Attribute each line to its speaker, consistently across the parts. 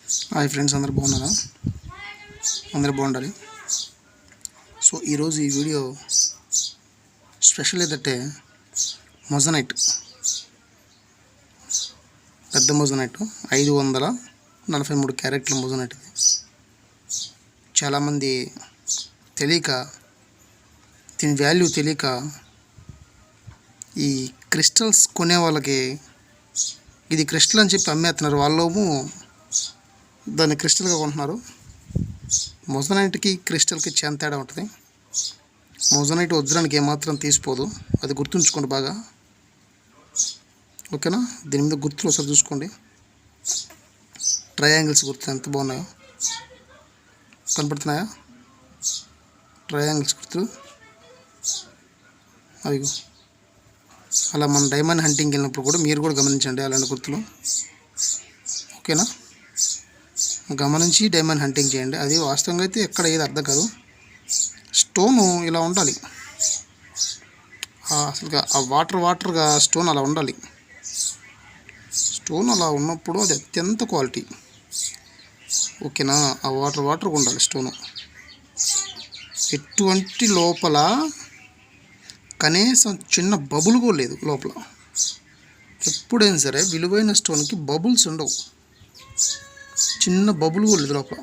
Speaker 1: Hi friends, అందరు బాగున్నారా? అందరు బాగుండాలి. సో ఈరోజు ఈ వీడియో స్పెషల్ ఏదంటే మొజనైట్, పెద్ద మొజనైట్ 543 క్యారెట్ల మొజనైట్. ఇది చాలామంది తెలియక, దీని వాల్యూ తెలియక ఈ క్రిస్టల్స్ కొనే వాళ్ళకి ఇది క్రిస్టల్ అని చెప్పి అమ్మేస్తున్నారు. వాళ్ళేమో దాన్ని క్రిస్టల్గా కొంటున్నారు. మొజనైట్కి క్రిస్టల్కి చాలా తేడా ఉంటుంది. మొజనైట్ వజ్రానికి ఏమాత్రం తీసిపోదు, అది గుర్తుంచుకోండి బాగా, ఓకేనా? దీని మీద గుర్తులు ఒకసారి చూసుకోండి. ట్రయాంగిల్స్ గుర్తులు ఎంత బాగున్నాయో కనపడుతున్నాయా? ట్రయాంగిల్స్ గుర్తులు అవి. అలా మనం డైమండ్ హంటింగ్కి వెళ్ళినప్పుడు కూడా మీరు కూడా గమనించండి అలాంటి గుర్తులు, ఓకేనా? గమనించి డైమండ్ హంటింగ్ చేయండి. అది వాస్తవంగా అయితే ఎక్కడ ఏది అర్థం కాదు. స్టోను ఇలా ఉండాలి, అసలుగా ఆ వాటర్గా స్టోన్ అలా ఉండాలి. స్టోన్ అలా ఉన్నప్పుడు అది అత్యంత క్వాలిటీ, ఓకేనా? ఆ వాటర్గా ఉండాలి స్టోను. ఎటువంటి లోపల కనీసం చిన్న బబుల్ కూడా లేదు లోపల. ఎప్పుడైనా సరే విలువైన స్టోన్కి బబుల్స్ ఉండవు, చిన్న బబుల్ కూడా లేదు లోపల.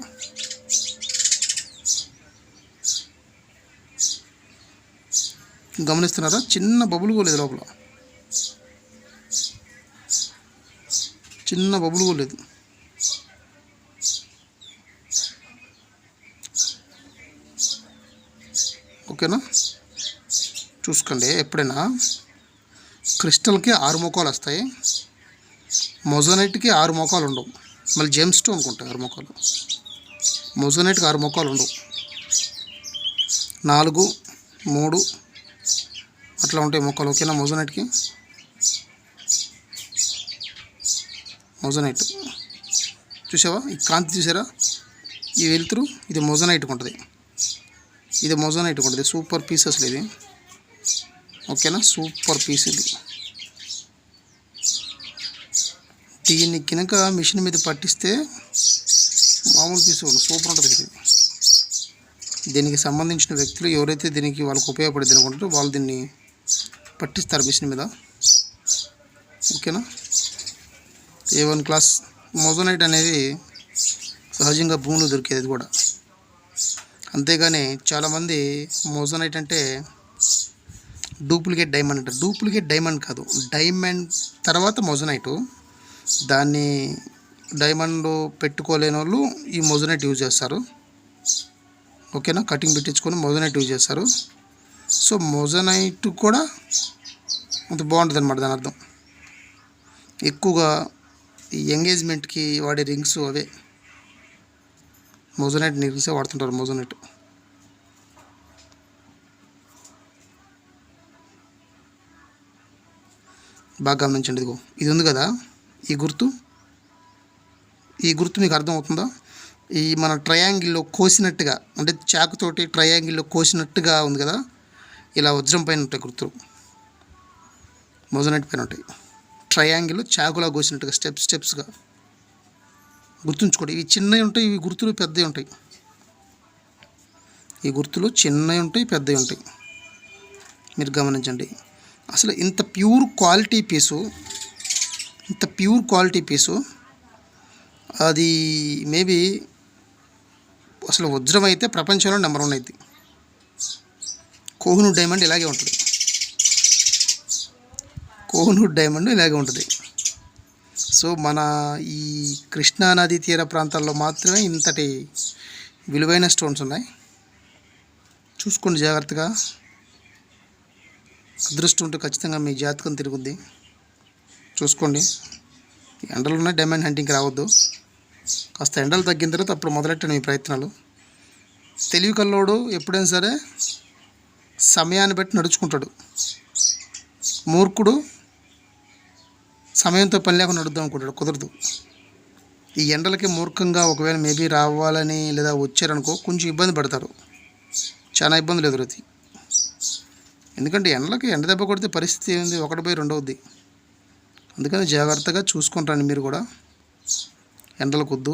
Speaker 1: గమనిస్తున్నారా? చిన్న బబుల్ కూడా లేదు లోపల, చిన్న బబుల్ కూడా లేదు. ఓకేనా? చూసుకోండి. ఎప్పుడైనా క్రిస్టల్కి 6 ముఖాలు వస్తాయి, మొజనైట్కి 6 ముఖాలు ఉండవు. మళ్ళీ జెమ్ స్టోన్కి ఉంటాయి 6 ముఖాలు, మొజనైట్కి 6 ముఖాలు ఉండవు. 4, 3 అట్లా ఉంటాయి ముఖాలు, ఓకేనా? మొజనైట్కి మొజనైట్ చూసావా? ఈ కాంతి చూసారా? ఈ వెలుతురు, ఇది మొజనైట్కి ఉంటుంది. ఇది మొజనైట్కి ఉంటుంది. సూపర్ పీస్ అసలు ఇది, ఓకేనా? సూపర్ పీస్ ఇది. దీన్ని కనుక మిషన్ మీద పట్టిస్తే మామూలు పీస్ సూపర్ ఉంటుంది ఇది. దీనికి సంబంధించిన వ్యక్తులు ఎవరైతే దీనికి వాళ్ళకి ఉపయోగపడేది అనుకుంటారో వాళ్ళు దీన్ని పట్టిస్తారు మిషన్ మీద, ఓకేనా? A1 క్లాస్ మొజనైట్ అనేది సహజంగా భూమిలో దొరికేది కూడా. అంతేగాని చాలామంది మొజనైట్ అంటే డూప్లికేట్ డైమండ్ అంటారు. డూప్లికేట్ డైమండ్ కాదు, డైమండ్ తర్వాత మొజనైటు. దాన్ని డైమండ్ పెట్టుకోలేని వాళ్ళు ఈ మొజనైట్ యూజ్ చేస్తారు, ఓకేనా? కటింగ్ పెట్టించుకొని మొజనైట్ యూజ్ చేస్తారు. సో మొజనైట్ కూడా అంత బాగుంటుంది అన్నమాట. దాని అర్థం ఎక్కువగా ఈ ఎంగేజ్మెంట్కి వాడే రింగ్స్ అవే మొజనైట్ రింగ్సే వాడుతుంటారు. మొజనైట్ బాగా గమనించండి. ఇదిగో ఇది ఉంది కదా, ఈ గుర్తు మీకు అర్థం అవుతుందా? ఈ మన ట్రయాంగిల్లో కోసినట్టుగా, అంటే చాకుతోటి ట్రయాంగిల్లో కోసినట్టుగా ఉంది కదా, ఇలా వజ్రం పైన ఉంటాయి గుర్తులు, మొజనైట్ పైన ఉంటాయి. ట్రయాంగిల్ చాకులా కోసినట్టుగా స్టెప్స్గా గుర్తుంచుకోండి. ఇవి చిన్నవి ఉంటాయి, ఇవి గుర్తులు పెద్దవి ఉంటాయి. ఈ గుర్తులు చిన్నవి ఉంటాయి, పెద్దవి ఉంటాయి. మీరు గమనించండి. అసలు ఇంత ప్యూర్ క్వాలిటీ పీసు అది మేబీ అసలు వజ్రం అయితే ప్రపంచంలో నెంబర్ 1 అయింది. కోహినూర్ డైమండ్ ఇలాగే ఉంటుంది, సో మన ఈ కృష్ణానది తీర ప్రాంతాల్లో మాత్రమే ఇంతటి విలువైన స్టోన్స్ ఉన్నాయి. చూసుకోండి జాగ్రత్తగా. అదృష్టం ఉంటే ఖచ్చితంగా మీ జాతకం తిరుగుద్ది. చూసుకోండి. ఎండలు ఉన్నాయి, డైమండ్ హంటింగ్కి రావద్దు. కాస్త ఎండలు తగ్గిన తర్వాత అప్పుడు మొదలెట్టండి మీ ప్రయత్నాలు. తెలివి కల్లోడు ఎప్పుడైనా సరే సమయాన్ని బట్టి నడుచుకుంటాడు. మూర్ఖుడు సమయంతో పని లేకుండా నడుద్దాం అనుకుంటాడు, కుదరదు. ఈ ఎండలకి మూర్ఖంగా ఒకవేళ మేబీ రావాలని లేదా వచ్చారనుకో కొంచెం ఇబ్బంది పడతారు, చాలా ఇబ్బందులు ఎదురవుతాయి. ఎందుకంటే ఎండ దెబ్బ కొడితే పరిస్థితి ఏంది, 1/2 అవుద్ది. అందుకని జాగ్రత్తగా చూసుకుంటాను. మీరు కూడా ఎండలకొద్దు,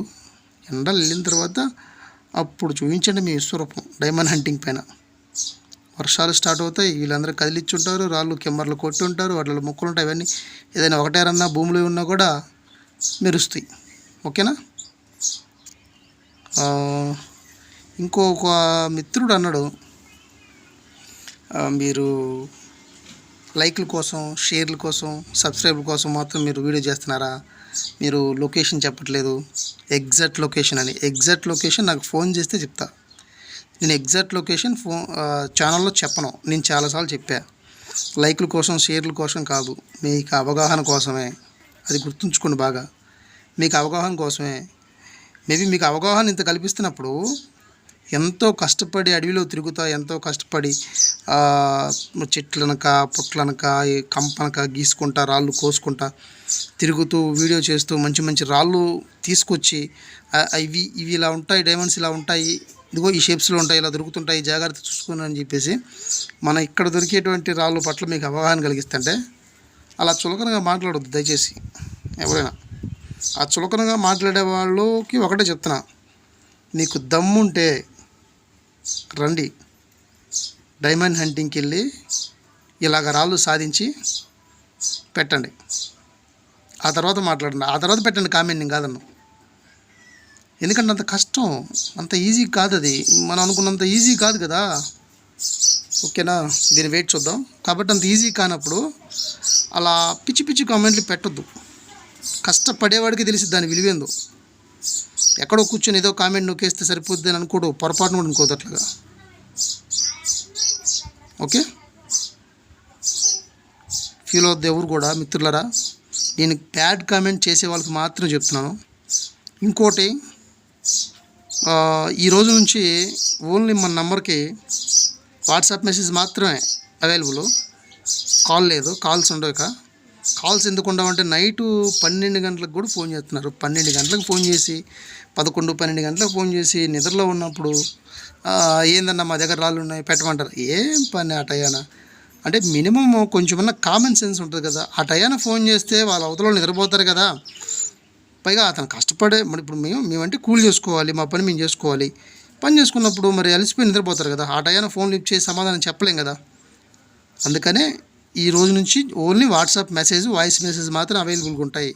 Speaker 1: ఎండలు వెళ్ళిన తర్వాత అప్పుడు చూపించండి మీ విశ్వరూపం డైమండ్ హంటింగ్ పైన. వర్షాలు స్టార్ట్ అవుతాయి, వీళ్ళందరూ కదిలిచ్చుంటారు, రాళ్ళు కెమ్మర్లు కొట్టి ఉంటారు, వాటిలో మొక్కలు ఉంటాయి, అవన్నీ ఏదైనా ఒకటేరన్నా భూమిలో ఉన్నా కూడా మెరుస్తాయి. ఓకేనా. ఇంకొక మిత్రుడు అన్నాడు, మీరు లైక్ల కోసం, షేర్ల కోసం, సబ్స్క్రైబ్ కోసం మాత్రం మీరు వీడియో చేస్తున్నారా, మీరు లొకేషన్ చెప్పట్లేదు, ఎగ్జాక్ట్ లొకేషన్ అని. ఎగ్జాక్ట్ లొకేషన్ నాకు ఫోన్ చేస్తే చెప్తా. నేను ఎగ్జాక్ట్ లొకేషన్ ఛానల్లో చెప్పను. నేను చాలాసార్లు చెప్పా, లైక్ల కోసం, షేర్ల కోసం కాదు, మీకు అవగాహన కోసమే. అది గుర్తుంచుకోండి బాగా, మీకు అవగాహన కోసమే. మేబీ మీకు అవగాహన ఇంత కల్పిస్తున్నప్పుడు ఎంతో కష్టపడి అడవిలో తిరుగుతా, ఎంతో కష్టపడి చెట్లనక, పుట్లనక, కంపనక గీసుకుంటా, రాళ్ళు కోసుకుంటా తిరుగుతూ, వీడియో చేస్తూ, మంచి మంచి రాళ్ళు తీసుకొచ్చి ఇవి ఇలా ఉంటాయి, డైమండ్స్ ఇలా ఉంటాయి, ఇదిగో ఈ షేప్స్లో ఉంటాయి, ఇలా దొరుకుతుంటాయి, జాగ్రత్త చూసుకుని అని చెప్పేసి మన ఇక్కడ దొరికేటువంటి రాళ్ళు పట్ల మీకు అవగాహన కలిగిస్తుంటే అలా చులకనగా మాట్లాడొద్దు దయచేసి. ఎవరైనా ఆ చులకనగా మాట్లాడే వాళ్ళకి ఒకటే చెప్తున్నా, మీకు దమ్ముంటే రండి, డైమండ్ హంటింగ్కి వెళ్ళి ఇలాగ రాళ్ళు సాధించి పెట్టండి. ఆ తర్వాత మాట్లాడండి, ఆ తర్వాత పెట్టండి కామెంట్. నేను కాదన్నా, ఎందుకంటే అంత కష్టం, అంత ఈజీ కాదు, అది మనం అనుకున్నంత ఈజీ కాదు కదా. ఓకేనా. దీని వెయిట్ చూద్దాం. కాబట్టి అంత ఈజీ కానప్పుడు అలా పిచ్చి పిచ్చి కామెంట్లు పెట్టొద్దు. కష్టపడేవాడికి తెలిసి దాని విలువేందో. ఎక్కడో కూర్చొని ఏదో కామెంట్ నొక్కేస్తే సరిపోద్ది అని అనుకోడు, పొరపాటును కూడా అనుకోదు అట్లాగా. ఓకే, ఫీల్ అవుద్ది ఎవరు కూడా మిత్రులరా. నేను బ్యాడ్ కామెంట్ చేసే వాళ్ళకి మాత్రం చెప్తున్నాను. ఇంకోటి, ఈ రోజు నుంచి ఓన్లీ మన నంబర్కి వాట్సాప్ మెసేజ్ మాత్రమే అవైలబుల్, కాల్ లేదు, కాల్స్ ఉండవు. ఇక కాల్స్ ఎందుకు ఉండవంటే నైటు 12 గంటలకు కూడా ఫోన్ చేస్తున్నారు. 12 గంటలకు ఫోన్ చేసి, 11, 12 గంటలకు ఫోన్ చేసి నిద్రలో ఉన్నప్పుడు ఏందన్నా మా దగ్గర రాళ్ళు ఉన్నాయి పెట్టమంటారు. ఏం పని ఆ టయాన? అంటే మినిమం కొంచెమన్నా కామన్ సెన్స్ ఉంటుంది కదా. ఆ టయాన ఫోన్ చేస్తే వాళ్ళ అవతల నిద్రపోతారు కదా. పైగా అతను కష్టపడే, మరి ఇప్పుడు మేమంటే కూలి చేసుకోవాలి, మా పని మేము చేసుకోవాలి. పని చేసుకున్నప్పుడు మరి అలసిపోయి నిద్రపోతారు కదా. ఆ టయాన ఫోన్ లిఫ్ట్ చేసి సమాధానం చెప్పలేం కదా. అందుకనే ఈ రోజు నుంచి only WhatsApp message, voice message మాత్రం అవైలబుల్గా ఉంటాయి.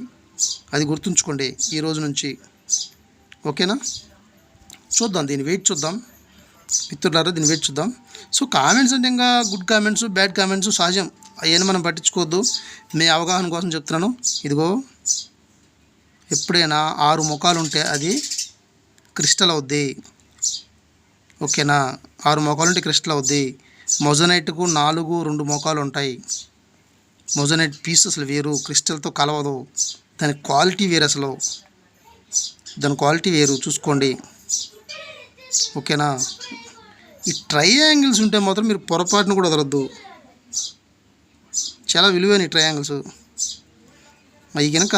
Speaker 1: అది గుర్తుంచుకోండి ఈ రోజు నుంచి. ఓకేనా. చూద్దాం, దీని వెయిట్ చూద్దాం మిత్రులారా, దీని వెయిట్ చూద్దాం. సో కామెంట్స్ అంటే ఇంకా గుడ్ కామెంట్స్, బ్యాడ్ కామెంట్స్ సహజం, అవన్నీ మనం పట్టించుకోవద్దు. మీ అవగాహన కోసం చెప్తున్నాను. ఇదిగో ఎప్పుడైనా 6 ముఖాలు ఉంటే అది క్రిస్టల్ అవుద్ది. ఓకేనా. 6 ముఖాలు ఉంటే క్రిస్టల్ అవుద్ది. మొజనైట్కు 2 ముఖాలు ఉంటాయి. మొజనైట్ పీస్ అసలు వేరు, క్రిస్టల్తో కలవదు. దాని క్వాలిటీ వేరు, అసలు దాని క్వాలిటీ వేరు, చూసుకోండి. ఓకేనా. ఈ ట్రయాంగిల్స్ ఉంటే మాత్రం మీరు పొరపాటును కూడా వదలొద్దు. చాలా విలువైన ఈ ట్రయాంగిల్స్. అవి కనుక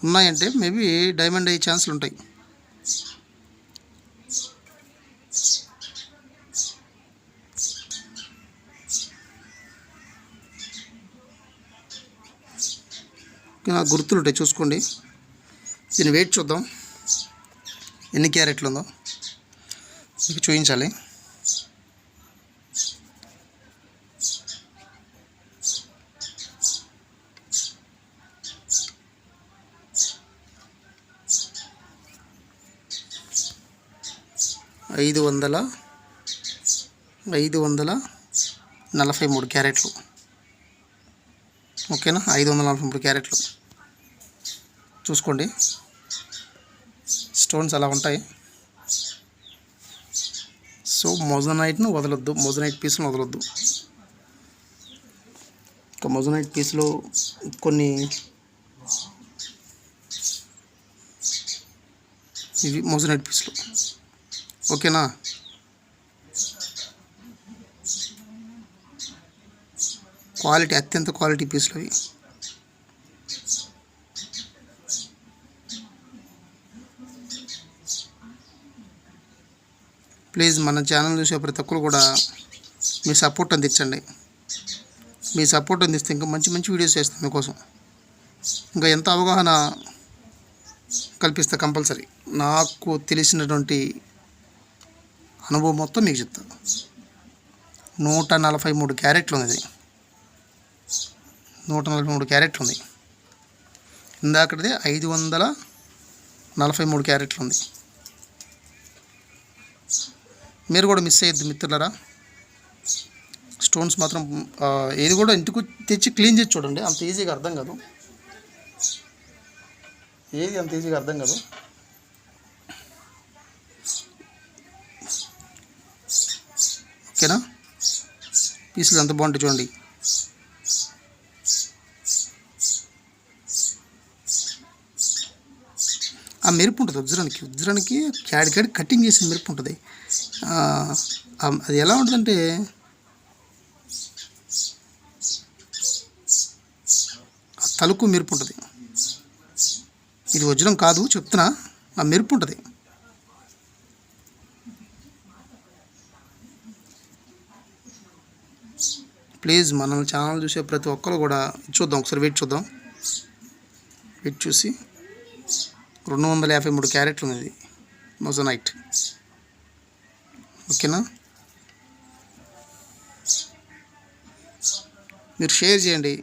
Speaker 1: ఉన్నాయంటే మేబీ డైమండ్ అయ్యే ఛాన్సులు ఉంటాయి. నాకు గుర్తులు ఉంటాయి, చూసుకోండి. దీని వెయిట్ చూద్దాం, ఎన్ని క్యారెట్లు ఉందో మీకు చూపించాలి. ఐదు వందల 543 క్యారెట్లు. ఓకేనా. 543 క్యారెట్లు చూసుకోండి. స్టోన్స్ అలా ఉంటాయి. సో మొజనైట్ను వదలొద్దు, మొజనైట్ పీస్ను వదలొద్దు. ఇంకా మొజనైట్ పీస్లో కొన్ని ఇవి మొజనైట్ పీస్లు. ఓకేనా. క్వాలిటీ, అత్యంత క్వాలిటీ పీస్లు అవి. ప్లీజ్ మన ఛానల్ చూసే ప్రతి ఒక్కరు కూడా మీ సపోర్ట్ అందించండి. మీ సపోర్ట్ అందిస్తే ఇంకా మంచి మంచి వీడియోస్ చేస్తాం మీకోసం. ఇంకా ఎంత అవగాహన కల్పిస్తా కంపల్సరీ. నాకు తెలిసినటువంటి అనుభవం మొత్తం మీకు చెప్తాను. 143 క్యారెట్లు ఉంది. 143 క్యారెట్లు ఉంది. ఇందాకటిది 543 క్యారెట్లు ఉంది. మీరు కూడా మిస్ అయ్యద్దు మిత్రులరా. స్టోన్స్ మాత్రం ఏది కూడా ఇంటికి తెచ్చి క్లీన్ చేసి చూడండి. అంత ఈజీగా అర్థం కాదు, ఓకేనా. పీసులు ఎంత బాగుంటాయి చూడండి. ఆ మెరుపు ఉంటుంది వజ్రానికి క్యాడి కటింగ్ చేసిన మెరుపు ఉంటుంది. అది ఎలా ఉంటుందంటే తలుకు మెరుపు ఉంటుంది. ఇది వజ్రం కాదు చెప్తున్నా, ఆ మెరుపు ఉంటుంది. ప్లీజ్ మన ఛానల్ చూసే ప్రతి ఒక్కరు కూడా చూద్దాం, ఒకసారి వెయిట్ చూద్దాం. వెయిట్ చూసి 253 క్యారెట్లు ఉంది మోజనైట్. ఓకేనా. మీరు షేర్ చేయండి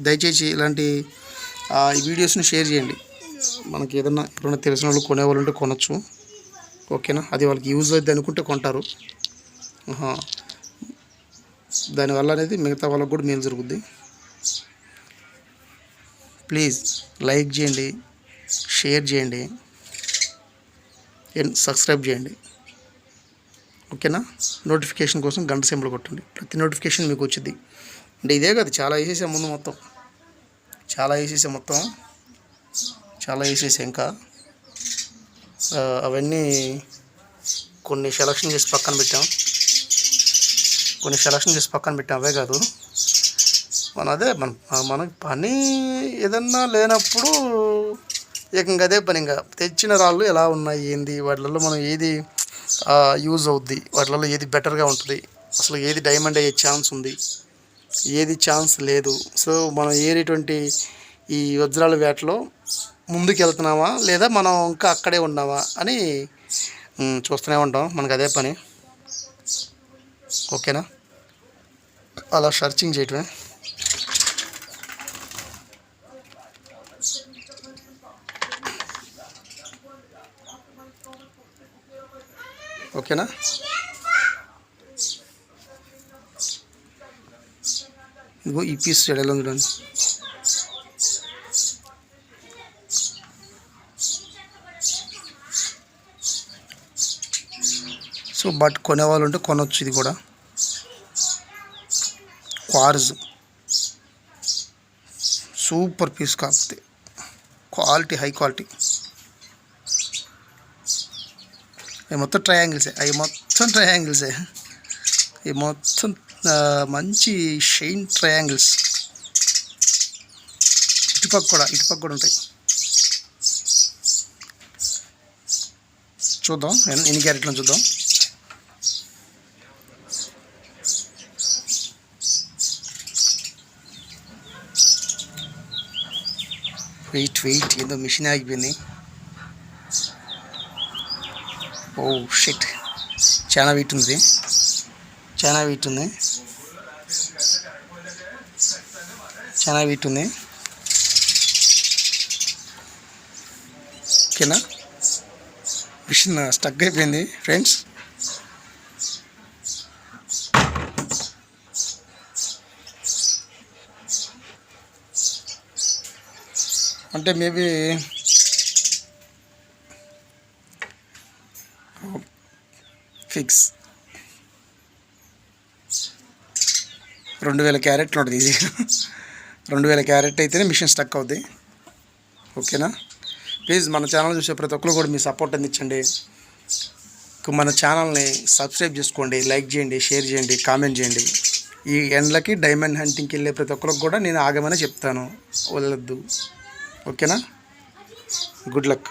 Speaker 1: దయచేసి. ఇలాంటి ఈ వీడియోస్ని షేర్ చేయండి. మనకి ఎవరైనా తెలిసిన వాళ్ళు కొనేవాళ్ళు ఉంటే కొనచ్చు. ఓకేనా. అది వాళ్ళకి యూజ్ అవుతుంది అనుకుంటే కొంటారు. దానివల్ల అనేది మిగతా వాళ్ళకి కూడా మేలు జరుగుద్ది. ప్లీజ్ లైక్ చేయండి, షేర్ చేయండి, సబ్స్క్రైబ్ చేయండి. ఓకేనా. నోటిఫికేషన్ కోసం గంట సింబల్ కొట్టండి. ప్రతి నోటిఫికేషన్ మీకు వచ్చింది. అంటే ఇదే కాదు, చాలా వేసేసాం ముందు, చాలా వేసేసా ఇంకా. అవన్నీ కొన్ని సెలక్షన్ చేసి పక్కన పెట్టాం. అవే కాదు, మనకి పని ఏదన్నా లేనప్పుడు ఏకంగా అదే పని. ఇంకా తెచ్చిన రాళ్ళు ఎలా ఉన్నాయి, ఏంది, వాటిలలో మనం ఏది యూజ్ అవుద్ది, వాటిలలో ఏది బెటర్గా ఉంటుంది, అసలు ఏది డైమండ్ అయ్యే ఛాన్స్ ఉంది, ఏది ఛాన్స్ లేదు. సో మనం ఏరేటువంటి ఈ వజ్రాల వేటలో ముందుకు వెళ్తున్నామా లేదా మనం ఇంకా అక్కడే ఉన్నామా అని చూస్తూనే ఉంటాం. మనకు అదే పని. ఓకేనా. అలా సర్చింగ్ చేయటమే. ఓకేనా. ఇదిగో ఈ పీస్ ఎలా చూడండి. సో బట్ కొనేవాళ్ళు ఉంటే కొనవచ్చు. ఇది కూడా క్వార్జ్ సూపర్ పీస్, కాకపోతే క్వాలిటీ, హై క్వాలిటీ. అవి మొత్తం ట్రయాంగిల్సే. ఇవి మొత్తం మంచి షైన్ ట్రయాంగిల్స్. ఇటుపక్క కూడా ఉంటాయి. చూద్దాం ఎన్ని క్యారెట్లు చూద్దాం. వెయిట్ ఏదో మిషన్ ఆగిపోయింది. ఓ షిట్, చాలా వెయిట్ ఉంది. ఓకేనా. మిషన్ స్టక్ అయిపోయింది ఫ్రెండ్స్. అంటే మేబీ ఫిక్స్ 2000 క్యారెట్లు ఉంటుంది ఈజీగా. 2000 క్యారెట్ అయితేనే మిషన్ స్టక్ అవుద్ది. ఓకేనా. ప్లీజ్ మన ఛానల్ చూసే ప్రతి ఒక్కరు కూడా మీ సపోర్ట్ అందించండి. మన ఛానల్ని సబ్స్క్రైబ్ చేసుకోండి, లైక్ చేయండి, షేర్ చేయండి, కామెంట్ చేయండి. ఈ ఎండ్లకి డైమండ్ హంటింగ్కి వెళ్ళే ప్రతి ఒక్కరికి కూడా నేను ఆగమని చెప్తాను, వదలొద్దు. ఓకేనా. Good luck.